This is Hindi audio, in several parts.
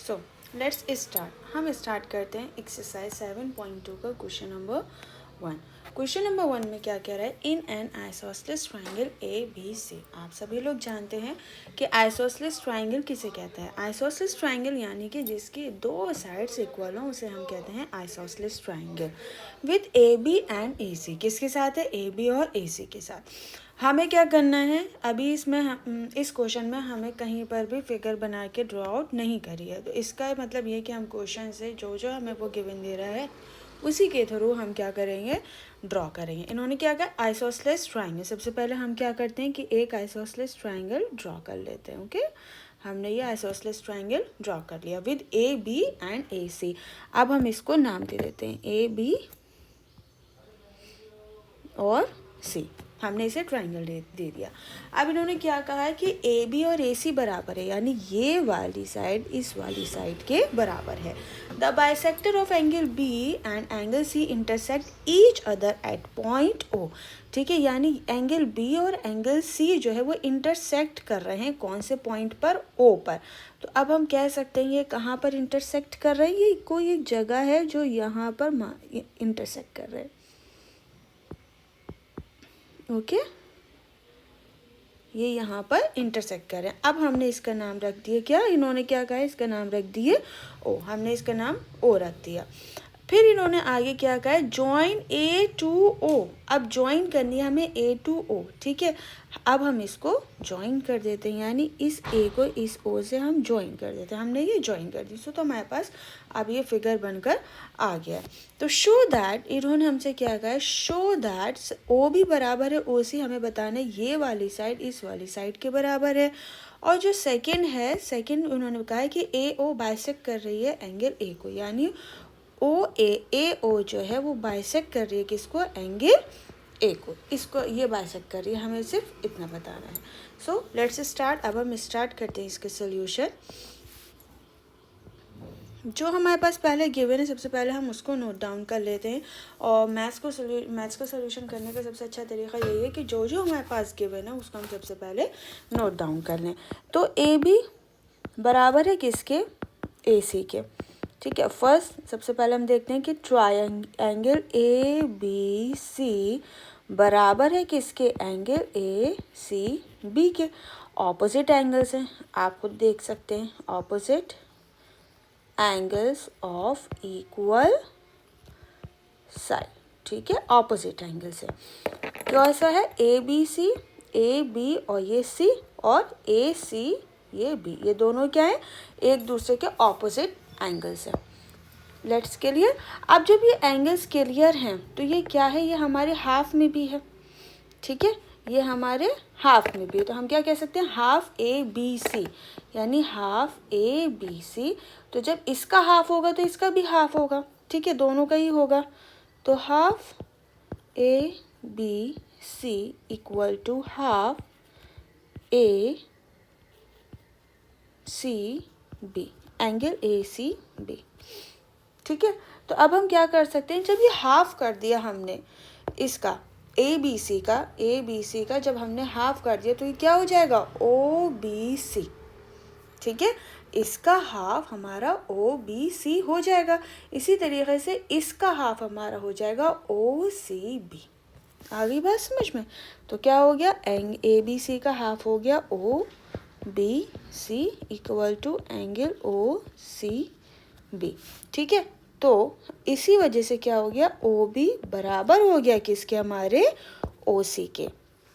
So let's start. हम स्टार्ट करते हैं एक्सरसाइज 7.2 का क्वेश्चन नंबर 1। क्वेश्चन नंबर 1 में क्या कह रहा है, in an isosceles triangle A B C. आप सभी लोग जानते हैं कि आइसोसेलेस ट्राइंगल किसे कहते हैं। आइसोसेलेस ट्राइंगल यानी कि जिसकी दो साइड्स इक्वल हों उसे हम कहते हैं isosceles triangle with A B and A C. किसके साथ है, ए बी और ए सी के साथ। हमें क्या करना है, अभी इसमें इस क्वेश्चन में हमें कहीं पर भी फिगर बना के ड्रॉ आउट नहीं करी है। तो इसका मतलब ये कि हम क्वेश्चन से जो जो हमें वो गिवन दे रहा है उसी के थ्रू हम क्या करेंगे, ड्रॉ करेंगे। इन्होंने क्या कहा, आइसोसेलेस ट्राइंगल। सबसे पहले हम क्या करते हैं कि एक आइसोसेलेस ट्राइंगल ड्रॉ कर लेते हैं। ओके, हमने ये आइसोसेलेस ट्राइंगल ड्रॉ कर लिया with A B and A सी। अब हम इसको नाम दे देते हैं ए बी और सी। हमने इसे ट्राइंगल दे दिया। अब इन्होंने क्या कहा है कि ए बी और ए सी बराबर है, यानी ये वाली साइड इस वाली साइड के बराबर है। The bisector of angle B and angle C intersect each other at point O. ठीक है, यानी एंगल बी और एंगल सी जो है वो इंटरसेक्ट कर रहे हैं कौन से पॉइंट पर, ओ पर। तो अब हम कह सकते हैं ये कहाँ पर इंटरसेक्ट कर रहे हैं, ये कोई एक जगह है जो यहाँ पर इंटरसेक्ट कर रहे हैं। ओके, ये यहाँ पर इंटरसेक्ट कर रहे हैं। अब हमने इसका नाम रख दिया, क्या इन्होंने क्या कहा है, इसका नाम रख दिए ओ। हमने इसका नाम ओ रख दिया। फिर इन्होंने आगे क्या कहा है, जॉइन ए टू ओ। अब जॉइन करनी है हमें ए टू ओ। ठीक है, अब हम इसको जॉइन कर देते हैं, यानी इस ए को इस ओ से हम जॉइन कर देते हैं। हमने ये जॉइन कर दी, तो हमारे पास अब ये फिगर बनकर आ गया है। तो शो दैट, इन्होंने हमसे क्या कहा है, शो दैट ओ भी बराबर है ओ सी। हमें बताना है ये वाली साइड इस वाली साइड के बराबर है। और जो सेकंड है, सेकंड उन्होंने कहा है कि ए ओ बाइसेक्ट कर रही है एंगल ए को, यानी ओ ए ओ जो है वो बाइसेक्ट कर रही है किसको, एंगल ए को। इसको ये बाइसेक्ट कर रही है, हमें सिर्फ इतना बताना है। So let's start. अब हम स्टार्ट करते हैं इसके सोल्यूशन। जो हमारे पास पहले गिवन है सबसे पहले हम उसको नोट डाउन कर लेते हैं। और मैथ्स को सोल्यूशन करने का सबसे अच्छा तरीका यही है कि जो जो हमारे पास गिवन है उसको हम सबसे पहले नोट डाउन कर लें। तो ए बी बराबर है किसके, ए सी के। ठीक है, फर्स्ट सबसे पहले हम देखते हैं कि ट्रायंगल ए बी सी बराबर है किसके, एंगल ए सी बी के। ऑपोजिट एंगल्स हैं, आप खुद देख सकते हैं, opposite angles of equal side. ठीक है, ऑपोजिट एंगल्स है। कैसा है, ए बी सी, ए बी और ये सी, और ए सी ये बी, ये दोनों क्या है, एक दूसरे के ऑपोजिट एंगल्स है। Let's clear. अब जब ये एंगल्स क्लियर हैं तो ये क्या है, ये हमारे हाफ में भी है। ठीक है, ये हमारे हाफ में भी है, तो हम क्या कह सकते हैं, हाफ ए बी सी, यानी हाफ ए बी सी। तो जब इसका हाफ होगा तो इसका भी हाफ होगा। ठीक है, दोनों का ही होगा। तो half A B C equal to half A C B, angle A C B. ठीक है, तो अब हम क्या कर सकते हैं, जब ये हाफ कर दिया हमने इसका ए बी सी का जब हमने हाफ कर दिया तो ये क्या हो जाएगा, ओ बी सी। ठीक है, इसका हाफ हमारा ओ बी सी हो जाएगा। इसी तरीके से इसका हाफ हमारा हो जाएगा ओ सी बी। आ गई बात समझ में। तो क्या हो गया, ए बी सी का हाफ हो गया O B C equal to angle O C B. ठीक है, तो इसी वजह से क्या हो गया, ओ बी बराबर हो गया किसके, हमारे ओ सी के।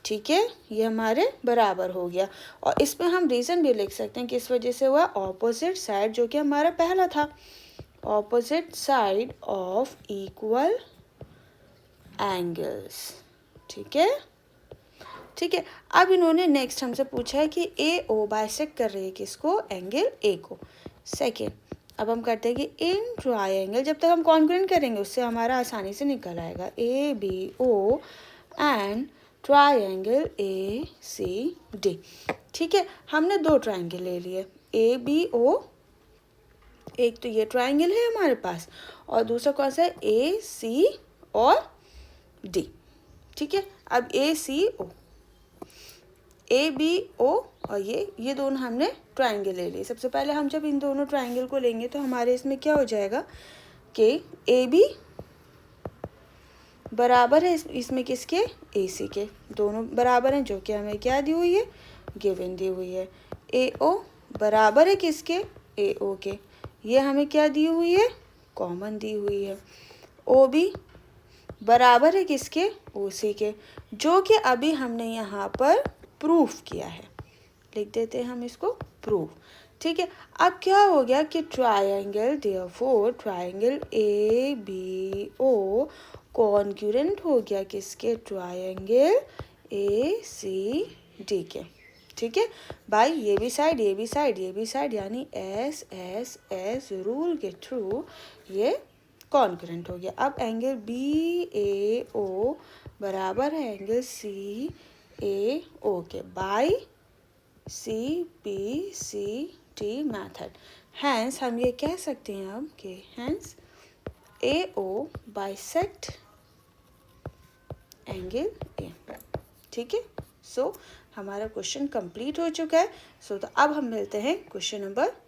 ठीक है, ये हमारे बराबर हो गया। और इसमें हम रीज़न भी लिख सकते हैं किस वजह से हुआ, ऑपोजिट साइड जो कि हमारा पहला था, opposite side of equal angles. ठीक है, ठीक है। अब इन्होंने नेक्स्ट हमसे पूछा है कि ए ओ बाइसेक्ट कर रही है किसको, एंगल ए को। सेकेंड, अब हम करते हैं कि इन ट्रायंगल, जब तक हम कॉन्ग्रुएंट करेंगे उससे हमारा आसानी से निकल आएगा, A B O and triangle A C D. ठीक है, हमने दो ट्रायंगल ले लिए, ए बी ओ, एक तो ये ट्रायंगल है हमारे पास, और दूसरा कौन सा है, ए सी और डी। ठीक है, अब ए सी ओ, ए बी ओ और ये दोनों हमने ट्राइंगल ले लिए। सबसे पहले हम जब इन दोनों ट्राइंगल को लेंगे तो हमारे इसमें क्या हो जाएगा कि ए बी बराबर है इसमें किसके, ए सी के, दोनों बराबर हैं, जो कि हमें क्या दी हुई है, गिवन दी हुई है। ए ओ बराबर है किसके, ए ओ के, ये हमें क्या दी हुई है, कॉमन दी हुई है। ओ बी बराबर है किसके, ओ सी के, जो कि अभी हमने यहाँ पर प्रूफ किया है। लिख देते हैं हम इसको प्रूफ। ठीक है, अब क्या हो गया कि triangle, therefore triangle A B O congruent हो गया किसके, ट्रायंगल ए सी डी के। ठीक है भाई, ये भी साइड, ये भी साइड, ये भी साइड, यानी एस एस एस रूल के थ्रू ये कॉन्ग्रुएंट हो गया। अब एंगल बी ए ओ बराबर है एंगल सी ए ओ के बाय CBCT मेथड। हैंस हम ये कह सकते हैं अब कि hence AO bisect angle A. ठीक है, सो हमारा क्वेश्चन कंप्लीट हो चुका है। सो तो अब हम मिलते हैं क्वेश्चन नंबर